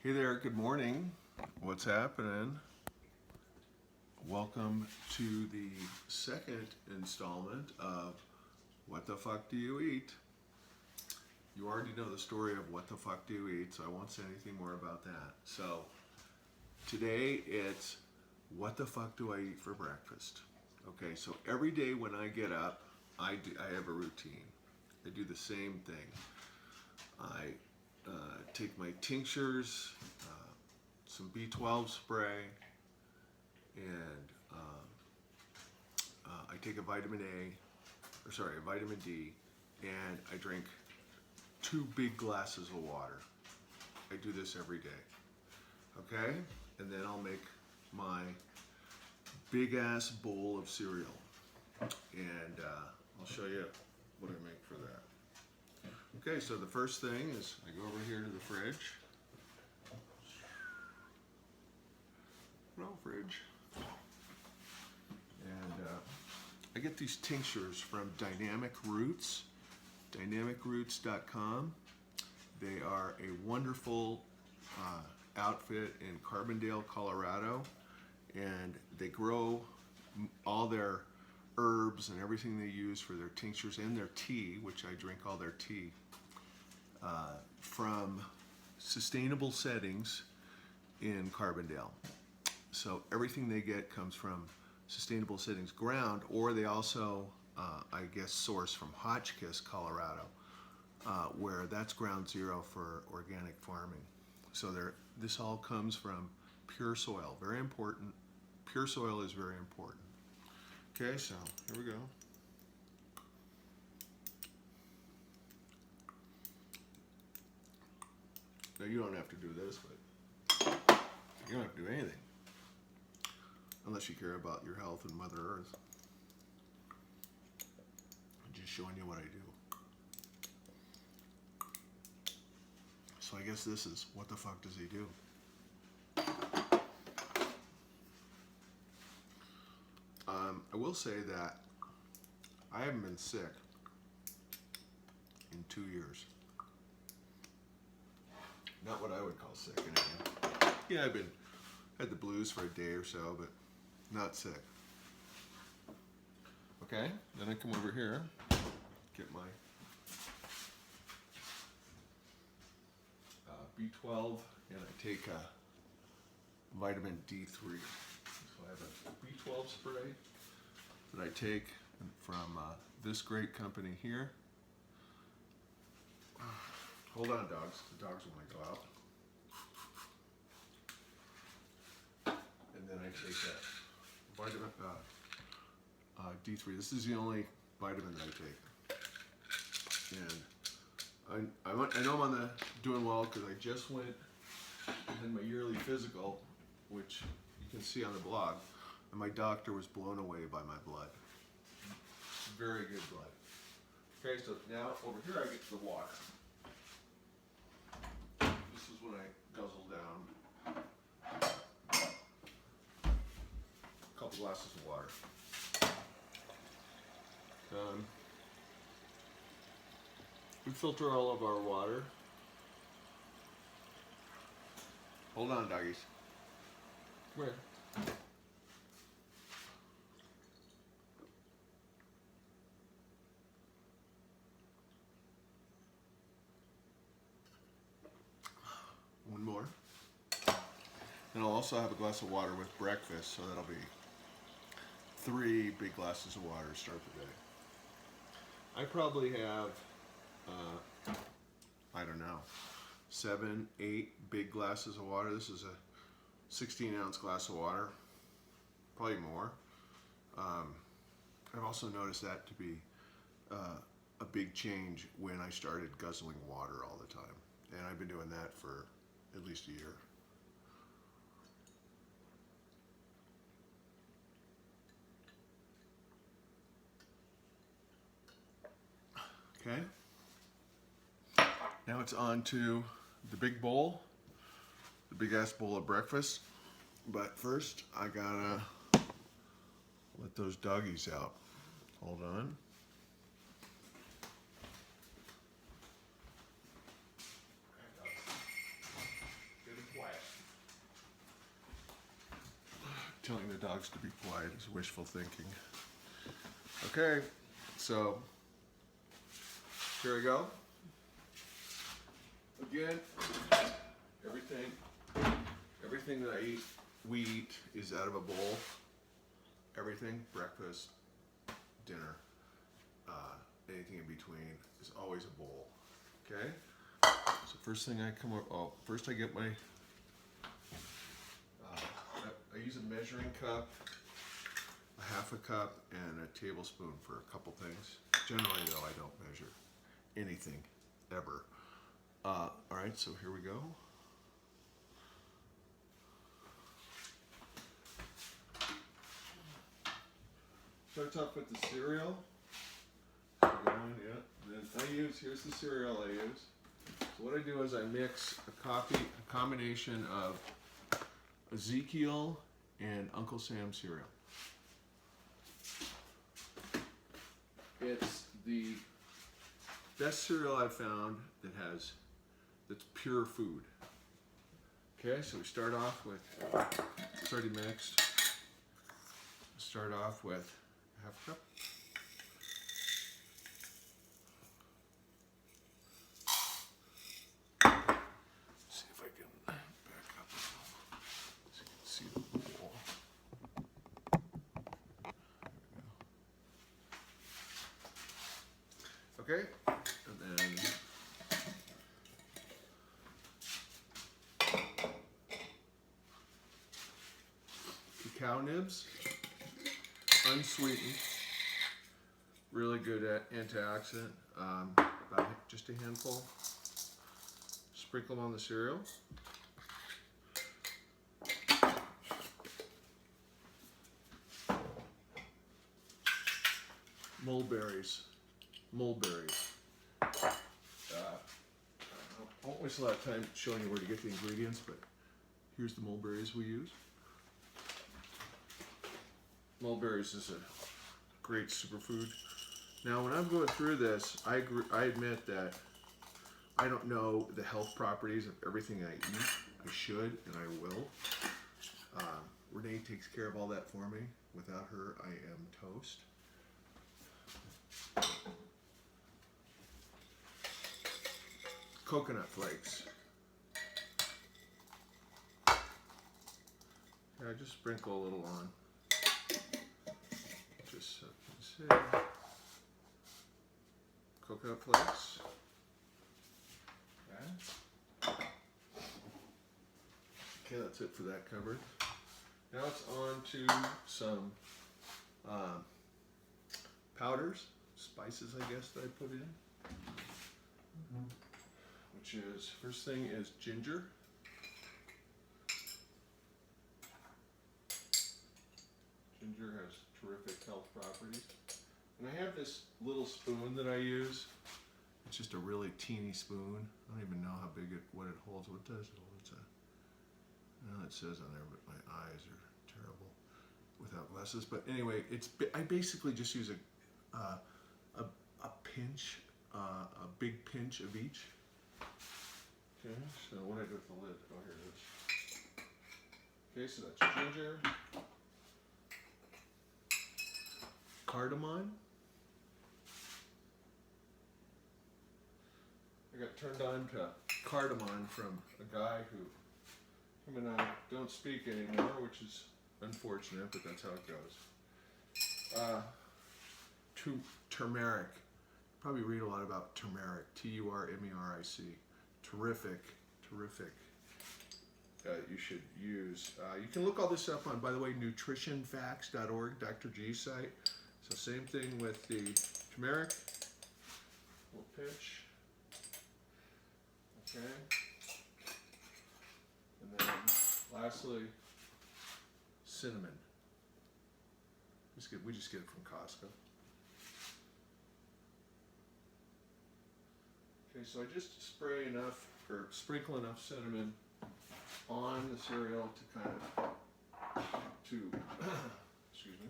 Hey there, good morning. What's happening? Welcome to the second installment of What the Fuck Do You Eat? You already know the story of What the Fuck Do You Eat, so I won't say anything more about that. So, today it's What the Fuck Do I Eat for breakfast? Okay, so every day when I get up, I have a routine. I do the same thing. I take my tinctures, some B12 spray, and I take a vitamin a vitamin D, and I drink 2 big glasses of water. I do this every day. Okay? And then I'll make my big ass bowl of cereal. And I'll show you what I make for that. Okay, so the first thing is I go over here to the fridge. No fridge. And I get these tinctures from Dynamic Roots, dynamicroots.com. They are a wonderful outfit in Carbondale, Colorado, and they grow all their herbs and everything they use for their tinctures and their tea, which I drink all their tea, from sustainable settings in Carbondale. So everything they get comes from sustainable settings ground, or they also, I guess, source from Hotchkiss, Colorado, where that's ground zero for organic farming. So this all comes from pure soil. Very important. Pure soil is very important. Okay, so here we go. Now you don't have to do this, but you don't have to do anything unless you care about your health and Mother Earth. I'm just showing you what I do. So I guess this is what the fuck does he do? I will say that I haven't been sick in 2 years. Not what I would call sick anyway. Yeah, I've had the blues for a day or so, but not sick. Okay, then I come over here, get my B12, and I take vitamin D3. So I have a B12 spray that I take from this great company here. Hold on, dogs. The dogs want to go out. And then I take that vitamin D3. This is the only vitamin that I take. And I know I'm doing well because I just went and had my yearly physical, which you can see on the blog, and my doctor was blown away by my blood. Very good blood. Okay, so now over here I get to the water. This is when I guzzle down a couple glasses of water. We filter all of our water. Hold on, doggies. Where? One more. And I'll also have a glass of water with breakfast, so that'll be 3 big glasses of water to start the day. I probably have, I don't know, 7, 8 big glasses of water. This is a 16-ounce glass of water, probably more. I've also noticed that to be a big change when I started guzzling water all the time. And I've been doing that for at least a year. Okay. Now it's on to the big bowl, the big ass bowl of breakfast. But first, I gotta let those doggies out. Hold on. Get telling the dogs to be quiet is wishful thinking. Okay, so here we go. Again, everything that we eat is out of a bowl. Everything, breakfast, dinner, anything in between is always a bowl. Okay. So first thing I come up, first I get my, I use a measuring cup, a half a cup, and a tablespoon for a couple things. Generally though, I don't measure anything, ever. All right, so here we go. Starts off with the cereal. So then here's the cereal I use. So what I do is I mix a combination of Ezekiel and Uncle Sam cereal. It's the best cereal I've found that's pure food. Okay, so we start off with, it's already mixed. Start off with half a cup. See if I can back up so you can see the bowl. Okay, and then cacao nibs, unsweetened, really good antioxidant. About just a handful. Sprinkle them on the cereal. Mulberries. I won't waste a lot of time showing you where to get the ingredients, but here's the mulberries we use. Mulberries is a great superfood. Now, when I'm going through this, I admit that I don't know the health properties of everything I eat. I should, and I will. Renee takes care of all that for me. Without her, I am toast. Coconut flakes. Yeah, just sprinkle a little on. Just so you can see. Coconut flakes. Okay, that's it for that covered. Now it's on to some powders, spices, I guess, that I put in. Which is, first thing is ginger. Ginger has terrific health properties. And I have this little spoon that I use. It's just a really teeny spoon. I don't even know how big what it holds. What does it hold? Well, it says on there, but my eyes are terrible without glasses. But anyway, I basically just use a pinch, a big pinch of each. Okay, so what do I do with the lid? Oh, here it is. Okay, so that's ginger, cardamom. I got turned on to cardamom from a guy who him and I don't speak anymore, which is unfortunate, but that's how it goes. Turmeric. You probably read a lot about turmeric. Turmeric. Terrific. You should use. You can look all this up on, by the way, nutritionfacts.org, Dr. G's site. So same thing with the turmeric. We'll pitch. Okay. And then lastly, cinnamon. We just get it from Costco. Okay, so I just sprinkle enough cinnamon on the cereal to kind of, excuse me,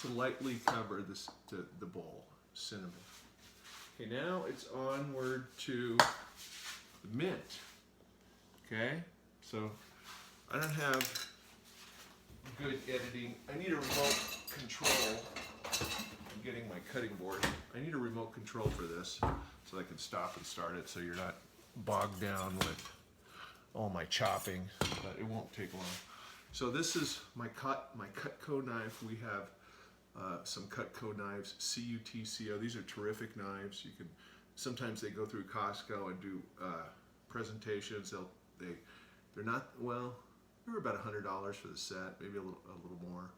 to lightly cover the bowl, cinnamon. Okay, now it's onward to the mint. Okay, so I don't have good editing. I need a remote control. I'm getting my cutting board. I need a remote control for this so I can stop and start it so you're not bogged down with all my chopping, but it won't take long. So this is my Cutco knife. We have some Cutco knives, CUTCO. These are terrific knives. You can sometimes they go through Costco and do presentations. They're not, well, they're about $100 for the set, maybe a little more.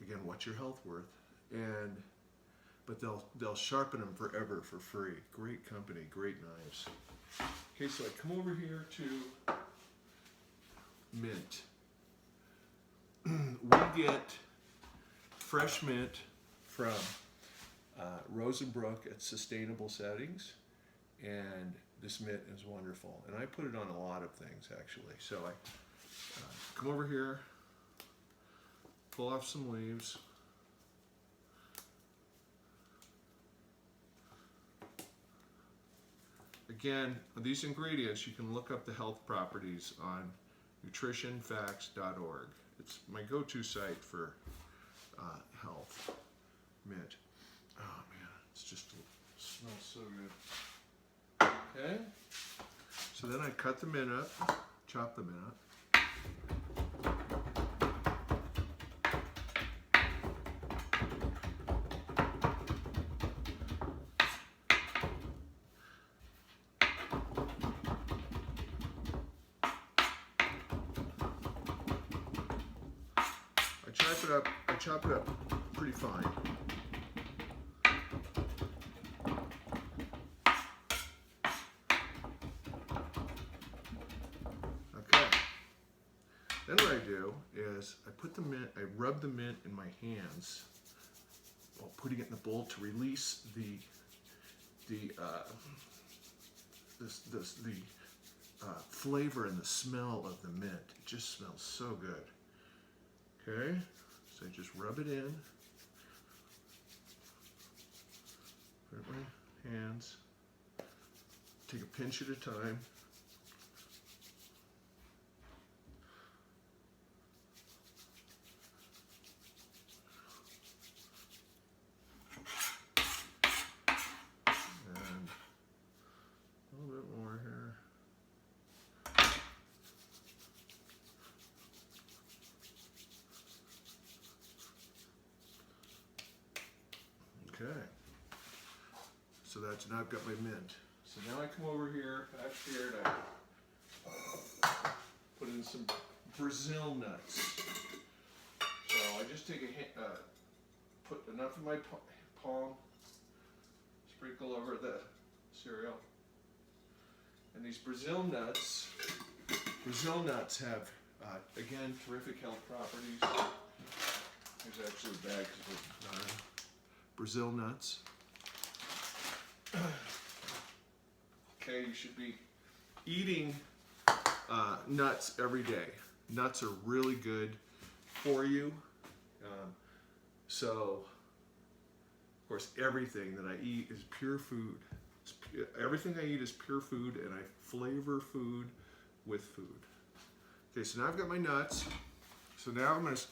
Again, what's your health worth? But they'll sharpen them forever for free. Great company, great knives. Okay, so I come over here to mint. We get fresh mint from Rosenbrook at Sustainable Settings, and this mint is wonderful. And I put it on a lot of things actually. So I come over here, pull off some leaves. Again, these ingredients, you can look up the health properties on nutritionfacts.org. It's my go-to site for health. Mint. Oh man, it's just smells so good. Okay. So then I cut the mint up, chop the mint up. I chop it up pretty fine. Okay. Then what I do is I rub the mint in my hands while putting it in the bowl to release the flavor and the smell of the mint. It just smells so good. Okay, so I just rub it in. Put it in my hands. Take a pinch at a time. And a little bit more here. Okay, so now I've got my mint. So now I come over here, back here, and I put in some Brazil nuts. So I just take put enough in my palm, sprinkle over the cereal. And these Brazil nuts have, again, terrific health properties. There's actually a bag because we're not Brazil nuts. Okay, you should be eating nuts every day. Nuts are really good for you. So, of course, everything that I eat is pure food. Everything I eat is pure food, and I flavor food with food. Okay, so now I've got my nuts. So now I'm going to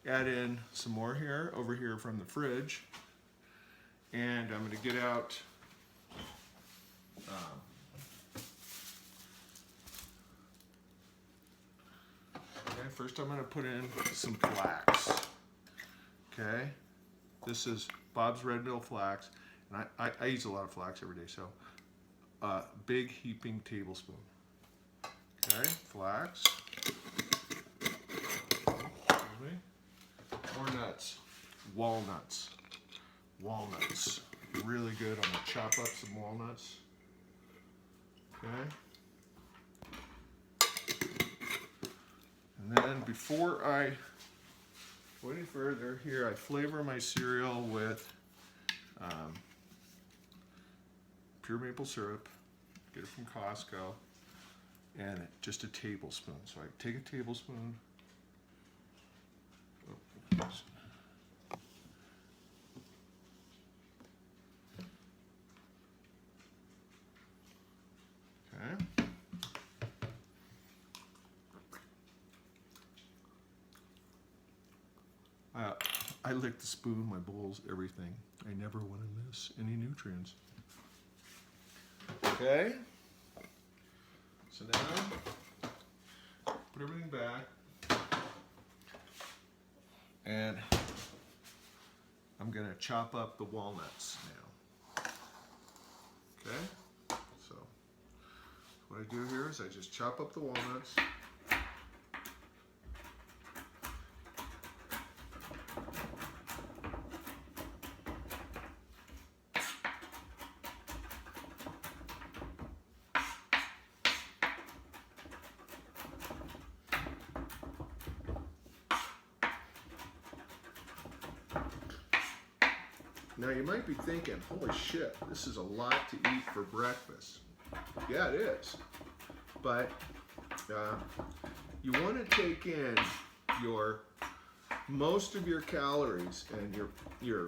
add in some more here, over here from the fridge. And I'm going to get out okay, first I'm going to put in some flax. Okay, this is Bob's Red Mill flax, and I use a lot of flax every day, so big heaping tablespoon. Okay, flax. More nuts. Walnuts. Walnuts. Really good. I'm going to chop up some walnuts. Okay. And then before I go any further, here I flavor my cereal with pure maple syrup. Get it from Costco. And just a tablespoon. So I take a tablespoon. Oops. Okay. I lick the spoon, my bowls, everything. I never want to miss any nutrients. Okay. So now, put everything back. And I'm going to chop up the walnuts now. Okay? So, what I do here is I just chop up the walnuts. Now you might be thinking, holy shit, this is a lot to eat for breakfast. Yeah, it is. But you want to take in most of your calories and you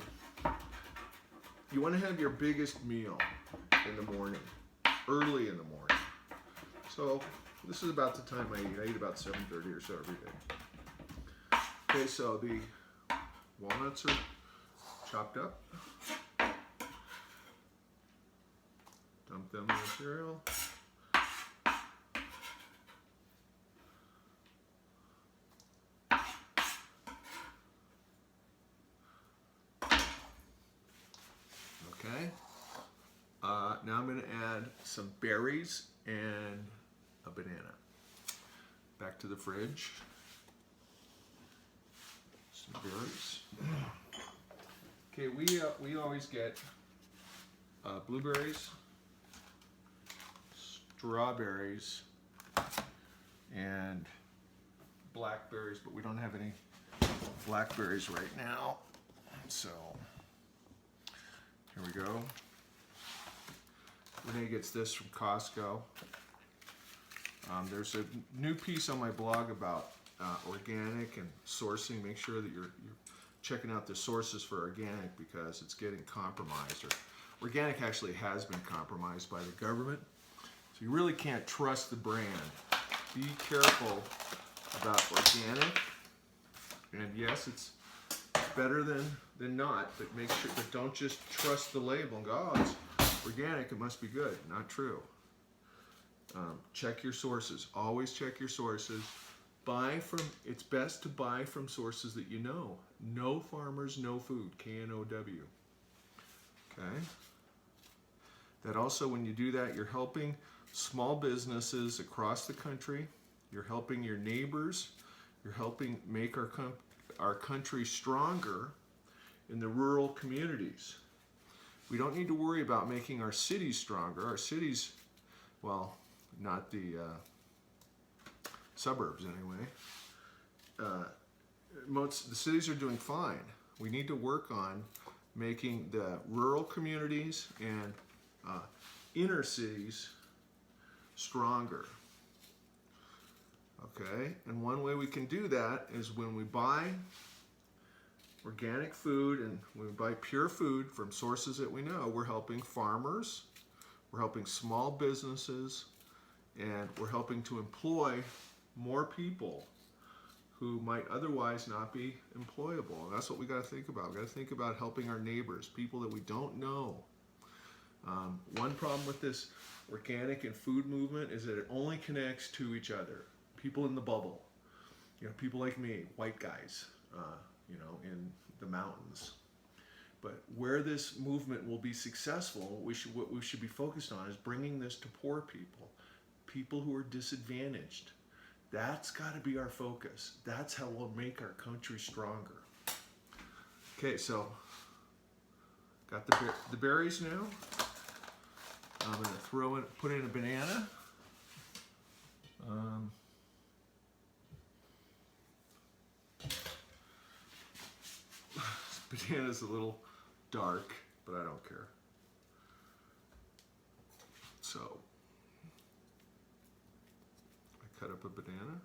want to have your biggest meal in the morning, early in the morning. So this is about the time I eat. I eat about 7:30 or so every day. Okay, so the walnuts are chopped up. Dump them in the cereal. Okay. Now I'm going to add some berries and a banana. Back to the fridge. Some berries. Okay, we always get blueberries, strawberries, and blackberries, but we don't have any blackberries right now. So here we go. Renee gets this from Costco. There's a new piece on my blog about organic and sourcing. Make sure that you're checking out the sources for organic because it's getting compromised. Or organic actually has been compromised by the government. So you really can't trust the brand. Be careful about organic. And yes, it's better than not, but make sure, but don't just trust the label and go, oh, it's organic, it must be good. Not true. Check your sources. Always check your sources. It's best to buy from sources that you know. No farmers, no food. KNOW. Okay. That also, when you do that, you're helping small businesses across the country. You're helping your neighbors. You're helping make our country stronger in the rural communities. We don't need to worry about making our cities stronger. Our cities, well, not the suburbs anyway. The cities are doing fine. We need to work on making the rural communities and inner cities stronger. Okay, and one way we can do that is when we buy organic food and when we buy pure food from sources that we know, we're helping farmers, we're helping small businesses, and we're helping to employ more people who might otherwise not be employable. And that's what we got to think about. We got to think about helping our neighbors, people that we don't know. One problem with this organic and food movement is that it only connects to each other. People in the bubble, people like me, white guys, in the mountains. But where this movement will be successful, what we should be focused on is bringing this to poor people, people who are disadvantaged. That's got to be our focus. That's how we'll make our country stronger. Okay, so got the berries now. I'm going to put in a banana. This banana's a little dark, but I don't care. So I cut up a banana.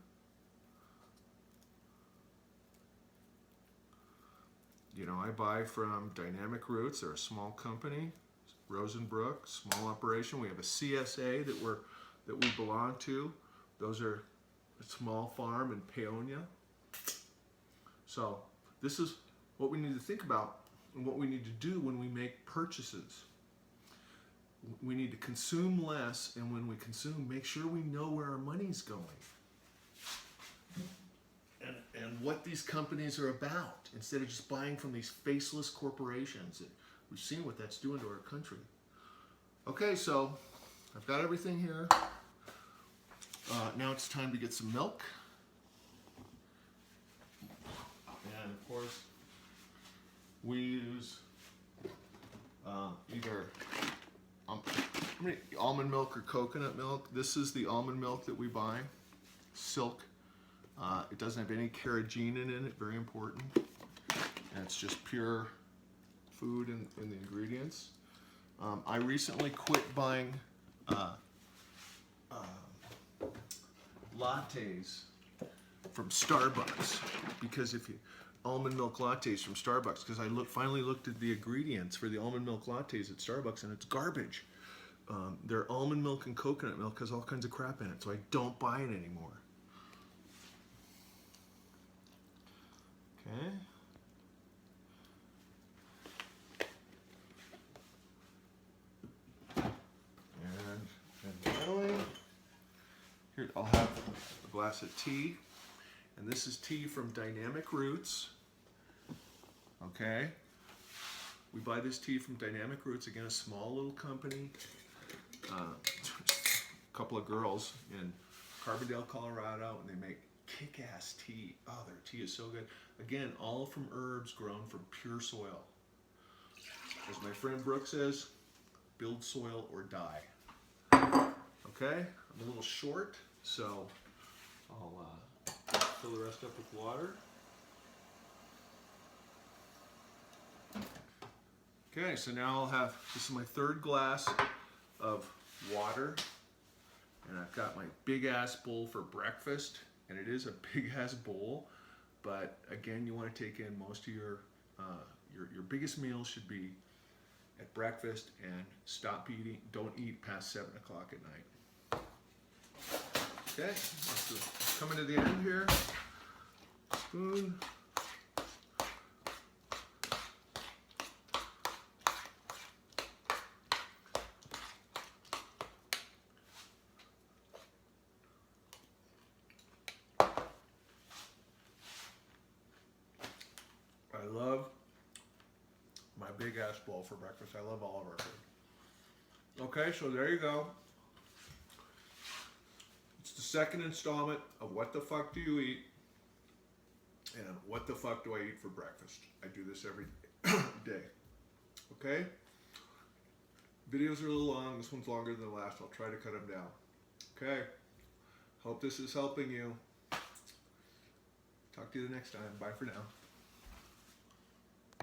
I buy from Dynamic Roots. They're a small company. Rosenbrook, small operation. We have a CSA that we belong to. Those are a small farm in Paonia. So this is what we need to think about and what we need to do when we make purchases. We need to consume less, and when we consume, make sure we know where our money's going. And what these companies are about, instead of just buying from these faceless corporations. We've seen what that's doing to our country. Okay, so I've got everything here. Now it's time to get some milk. And of course, we use either almond milk or coconut milk. This is the almond milk that we buy, Silk. It doesn't have any carrageenan in it, very important. And it's just pure food in the ingredients. I recently quit buying lattes from Starbucks because almond milk lattes from Starbucks, because I finally looked at the ingredients for the almond milk lattes at Starbucks, and it's garbage. Their almond milk and coconut milk has all kinds of crap in it, so I don't buy it anymore. Okay. And finally, here I'll have a glass of tea. And this is tea from Dynamic Roots. Okay. We buy this tea from Dynamic Roots, again, a small little company. A couple of girls in Carbondale, Colorado, and they make kick-ass tea. Oh, their tea is so good. Again, all from herbs grown from pure soil. As my friend Brooke says, build soil or die. Okay, I'm a little short, so I'll fill the rest up with water. Okay, so now I'll have, this is my third glass of water, and I've got my big ass bowl for breakfast, and it is a big ass bowl, but again, you want to take in most of your biggest meals should be at breakfast, and stop eating, don't eat past 7 o'clock at night. Okay, coming to the end here. Spoon. I love my big ass bowl for breakfast. I love all of our food. Okay, so there you go. It's the second installment of What the Fuck Do You Eat? And what the fuck do I eat for breakfast? I do this every day. Okay? Videos are a little long. This one's longer than the last. I'll try to cut them down. Okay? Hope this is helping you. Talk to you the next time. Bye for now.